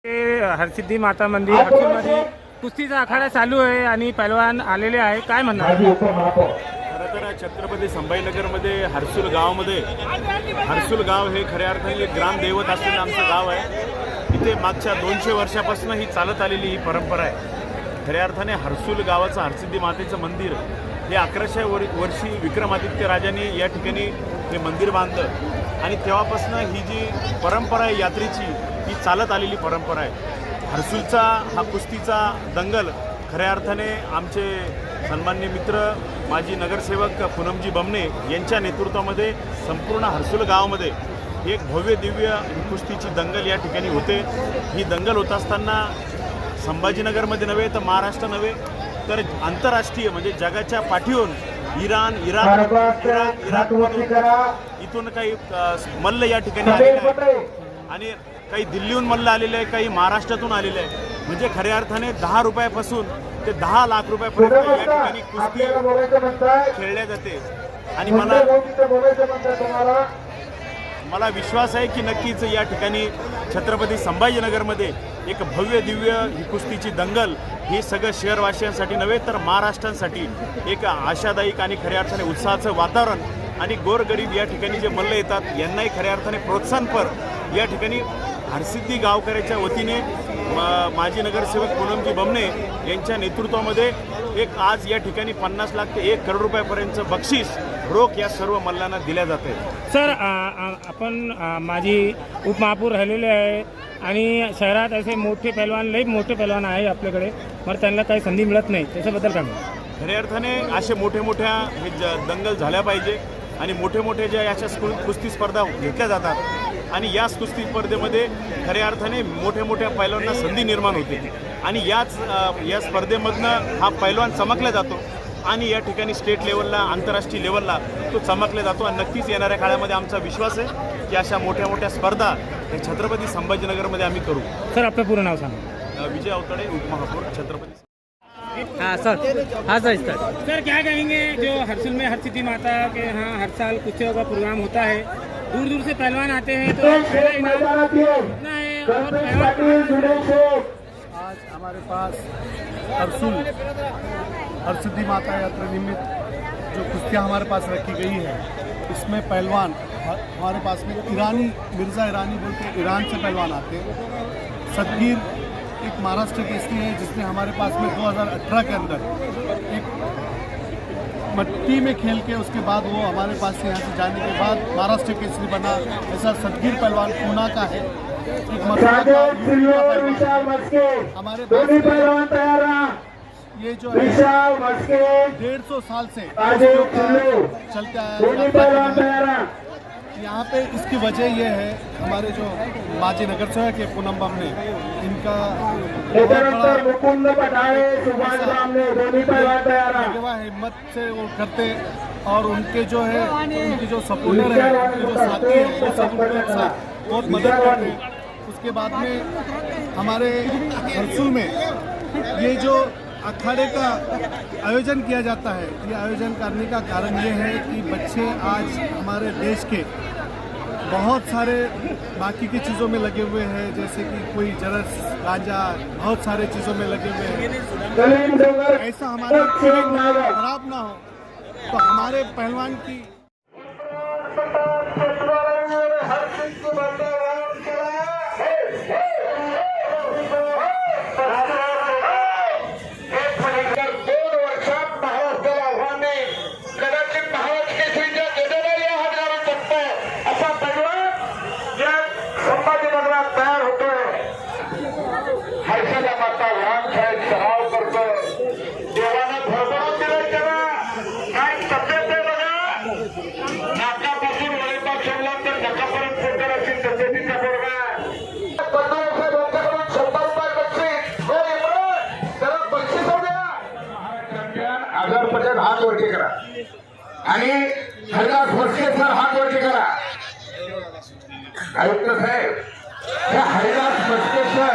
हरसिद्धी माता मंदिर हर्सूलमध्ये कुस्तीचा आखाडा चालू आहे आणि पैलवान आलेले आहे. काय म्हणणार? खरं तर छत्रपती संभाजीनगरमध्ये हर्सूल गावामध्ये हर्सूल गाव हे खऱ्या अर्थाने ग्रामदैवत असलेलं आमचं गाव आहे. इथे मागच्या 200 वर्षापासून ही चालत आलेली ही परंपरा आहे. खऱ्या अर्थाने हर्सूल गावाचं हरसिद्धी मातेचं मंदिर हे 1100 वर्षी विक्रमादित्य राजांनी या ठिकाणी हे मंदिर बांधलं आणि तेव्हापासून ही जी परंपरा आहे यात्रेची ही चालत आलेली परंपरा आहे. हर्सूलचा हा कुस्तीचा दंगल खऱ्या अर्थाने आमचे सन्माननीय मित्र माजी नगरसेवक पूनमजी बमणे यांच्या नेतृत्वामध्ये संपूर्ण हर्सूल गावामध्ये एक भव्य दिव्य कुस्तीची दंगल या ठिकाणी होते. ही दंगल होत असताना संभाजीनगरमध्ये नव्हे तर महाराष्ट्र नव्हे तर आंतरराष्ट्रीय म्हणजे जगाच्या पाठीवरून इथून काही मल्ल या ठिकाणी आलेले आहेत आणि काही दिल्लीहून मल्ल आलेले आहे, काही महाराष्ट्रातून आलेले आहे. म्हणजे खऱ्या अर्थाने 10 रुपयापासून ते 10 लाख रुपयापर्यंत या ठिकाणी कुस्ती खेळल्या जाते आणि मला विश्वास आहे की नक्कीच या ठिकाणी छत्रपती संभाजीनगरमध्ये एक भव्य दिव्य ही कुस्तीची दंगल ही सगळं शहरवासियांसाठी नव्हे तर महाराष्ट्रांसाठी एक आशादायक आणि खऱ्या अर्थाने उत्साहाचं वातावरण आणि गोरगरीब या ठिकाणी जे मल्ल येतात यांनाही खऱ्या अर्थाने प्रोत्साहनपर या ठिकाणी हरसिद्धी गावकऱ्याच्या वतीने माजी नगरसेवक पूनमजी बमणे यांच्या नेतृत्वामध्ये एक आज या ठिकाणी 50 लाख ते 1 करोड रुपयापर्यंतचं बक्षीस रोख या सर्व मल्लांना दिल्या जाते. सर आपण माजी उपमहापौर राहिलेले आहे आणि शहरात असे मोठे पैलवान लई मोठे पैलवान आहे आपल्याकडे, मग त्यांना काही संधी मिळत नाही, त्याच्याबद्दल काय? खऱ्या अर्थाने असे मोठ्या हे दंगल झाल्या पाहिजे आणि मोठे ज्या अशा कुस्ती स्पर्धा घेतल्या जातात आणि याच कुस्ती स्पर्धेमध्ये खऱ्या अर्थाने मोठ्या पैलवानांना संधी निर्माण होते आणि या स्पर्धेमधनं हा पैलवान चमकला जातो आणि या ठिकाणी स्टेट लेवलला आंतरराष्ट्रीय लेवलला तो चमकला जातो. आणि नक्कीच येणाऱ्या काळामध्ये आमचा विश्वास आहे की अशा मोठ्या स्पर्धा हे छत्रपती संभाजीनगरमध्ये आम्ही करू. सर आपलं पूर्ण नाव सांगा. विजय अवतडे, उपमहापौर, छत्रपति. हाँ सर सर क्या कहेंगे जो हर्सूल में हरसिद्धी माता के यहाँ हर साल कुश्तियों का प्रोग्राम होता है, दूर दूर से पहलवान आते हैं, तो पहला इनाम कितना है और आज हमारे पास हर्सूल हरसिद्धी माता यात्रा निमित्त जो कुश्तियाँ हमारे पास रखी गई है इसमें पहलवान हमारे पास में मिर्ज़ा ईरानी बोलते ईरान से पहलवान आते हैं. सदगीर एक महाराष्ट्र केसरी है जिसने हमारे पास में 2018 के अंदर एक मट्टी में खेल के उसके बाद वो हमारे पास से यहाँ से जाने के बाद महाराष्ट्र केसरी बना. ऐसा सदगीर पहलवान पूना का है. एक हमारे पास ये जो है 150 साल से चलते आया. यहाँ पे इसकी वजह ये है हमारे जो माजी नगरसेवक है पूनम बमणे, इनका हिम्मत से वो करते और उनके जो है उनकी जो सपोर्टर है उनके जो साथी है वो सब उनके साथ बहुत मदद करते हैं. उसके बाद में हमारे हर्सूल में ये जो अखाड़े का आयोजन किया जाता है, ये आयोजन करने का कारण ये है कि बच्चे आज हमारे देश के बहुत सारे बाकी की चीज़ों में लगे हुए हैं, जैसे कि कोई जरस गांजा बहुत सारे चीज़ों में लगे हुए हैं. ऐसा हमारा खराब ना हो तो हमारे पहलवान की हात वरती करा आणि हरिदास म्हस्के सर हात वरती करा. आयुक्त साहेब, त्या हरिदास म्हस्के सर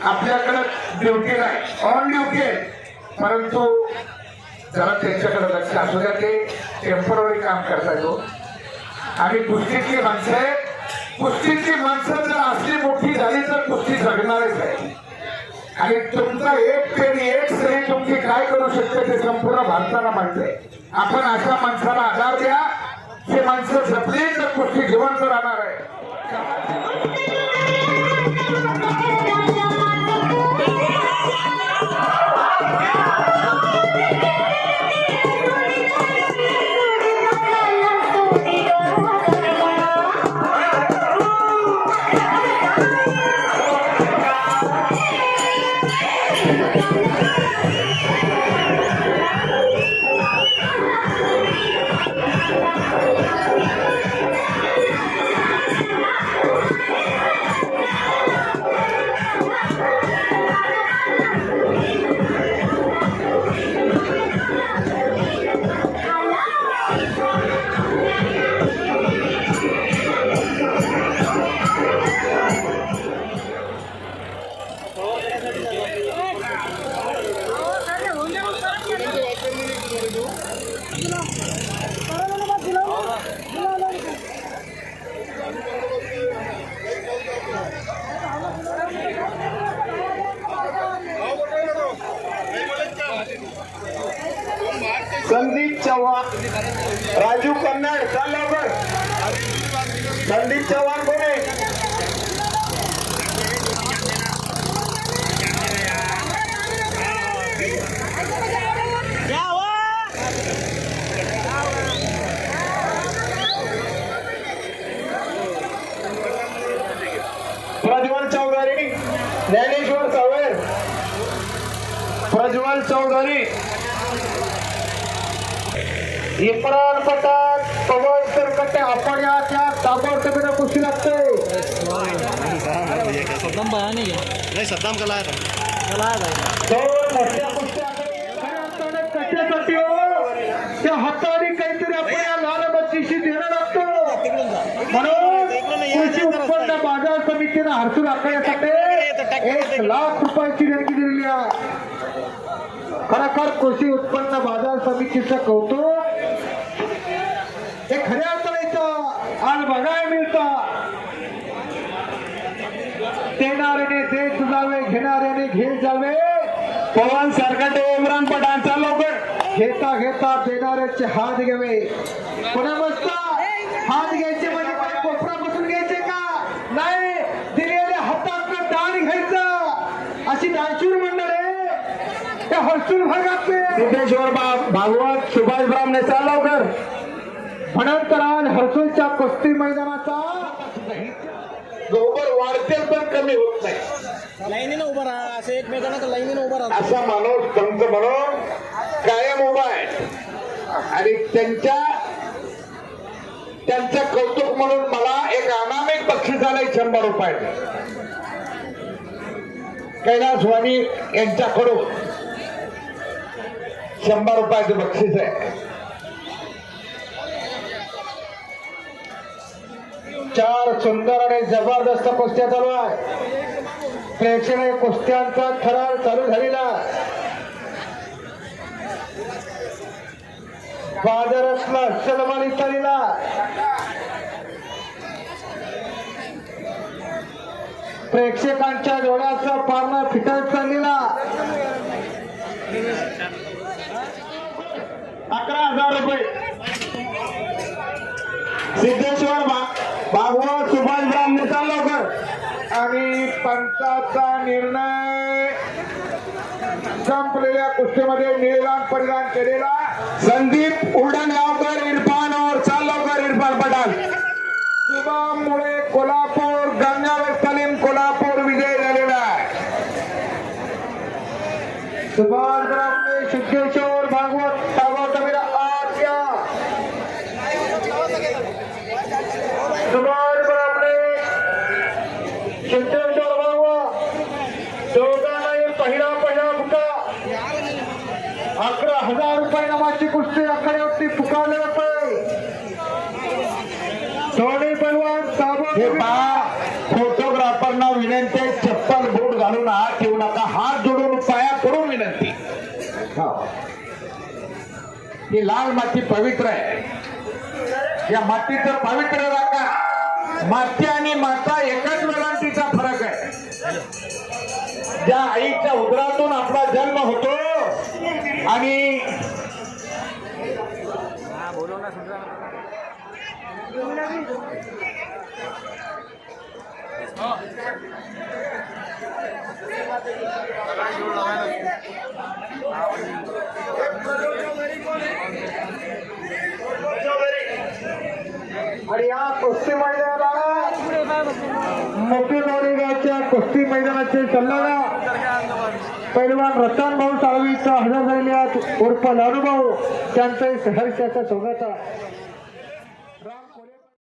आपल्याकडे ड्युटी नाही, ऑन ड्युटी आहे, परंतु जरा त्यांच्याकडे लक्ष असू द्या. ते टेम्पररी काम करतात आणि कुस्तीतली माणसं जर असली मोठी झाली तर जगणारच आहे आणि तुमचा एक पेढी एक स्त्री तुमची काय करू शकते ते संपूर्ण भारताला माहिती आपण अशा माणसाला आधार द्या हे माणसं जपली तर गोष्टी जिवंत राहणार आहे संदीप चव्हाण राजू कन्नड चल लवकर संदीप चव्हाण कोण आहे प्रज्वल चौधरी ज्ञानेश्वर सावेर प्रज्वल चौधरी इम्रान पठाण पवन सरकटे आपण या त्या ताबडतोबीने कुस्ती लागते सद्दाम का लाया था दोन मोठ्या कुस्त्या कशासाठी हो त्या हाताने काहीतरी आपण या लहान बक्षिशी देणं लागतं म्हणून कृषी उत्पन्न बाजार समितीनं हरसूल आखण्यासाठी 1 लाख रुपयाची देणगी दिलेली आहे खरोखर कृषी उत्पन्न बाजार समितीचं कौतुक हे खऱ्या अर्थाने आज बघायला मिळतं देणाऱ्याने देत जावे घेणाऱ्याने घेत जावे पवन सरकटे इम्रान पठाणचा लवकर घेता घेता देणाऱ्याचे हात घ्यावे पुन्हा मस्त हात घ्यायचे म्हणजे काय कोपरापासून घ्यायचे का नाही दिलेल्या हातात दान घ्यायचं अशी दानशूर मंडळ आहे त्या हर्सुल भागातले सिद्धेश्वर भागवत सुभाष ब्राह्मणे चाल लवकर म्हणून हर्सुलच्या कुस्ती मैदानाचा गोबर वाढते पण कमी होत नाही लाईनीनं उभं राहा असं एकमेकांना लाईनीनं उभं राहा असा माणूस पंच म्हणून कायम उभा आहे आणि त्यांचं कौतुक म्हणून मला एक अनामिक बक्षीस आलंय 100 रुपये कैलास स्वामी यांच्याकडून 100 रुपयाचं बक्षीस आहे 4 सुंदर आणि जबरदस्त कुस्त्या चालू आहे प्रेक्षणीय कुस्त्यांचा थरार चालू झालेला बाजारातला सलमान इत्यादीला प्रेक्षकांच्या डोळ्याचा पारणा फिटत चाललेला 11,000 रुपये सिद्धेश्वर भागवत सुभाष ब्राह्मणेचा लवकर आणि पंचाचा निर्णय संपलेल्या कुस्तीमध्ये निळदान परिधान केलेला संदीप उडणगावकर इरफान और चाल लवकर इरफान पठाण शुभम मुळे कोल्हापूर गंगावेश सलीम कोल्हापूर विजय झालेला आहे सुभाष ब्राह्मणे सिद्धेश्वर भागवत ताबडतोबीला आत या सुभाष ब्राह्मणे सिद्धेश्वर भागवत दोघांनाही पहिला फुका 11,000 रुपये नावाची कुस्ती आखाड्यावरती पुकारले जाते दोन्ही पैलवान फोटोग्राफरना विनंती चप्पल बूट घालून हात ठेवू नका हात जोडून पाया करून विनंती ही लाल माती पवित्र आहे या मातीचं पवित्र राखा माती आणि माता एकाच वेळांटीचा फरक आहे त्या आईच्या उदरातून आपला जन्म होतो आणि आणि या कुस्ती मैदानाला मोठेगावच्या कुस्ती मैदानाचे सल्लागार पैलवान रतन भाऊ साळवीचा हजर झालेले आहेत उर्फ लाडूभाऊ त्यांचे सहर्षाचं स्वागत आहे.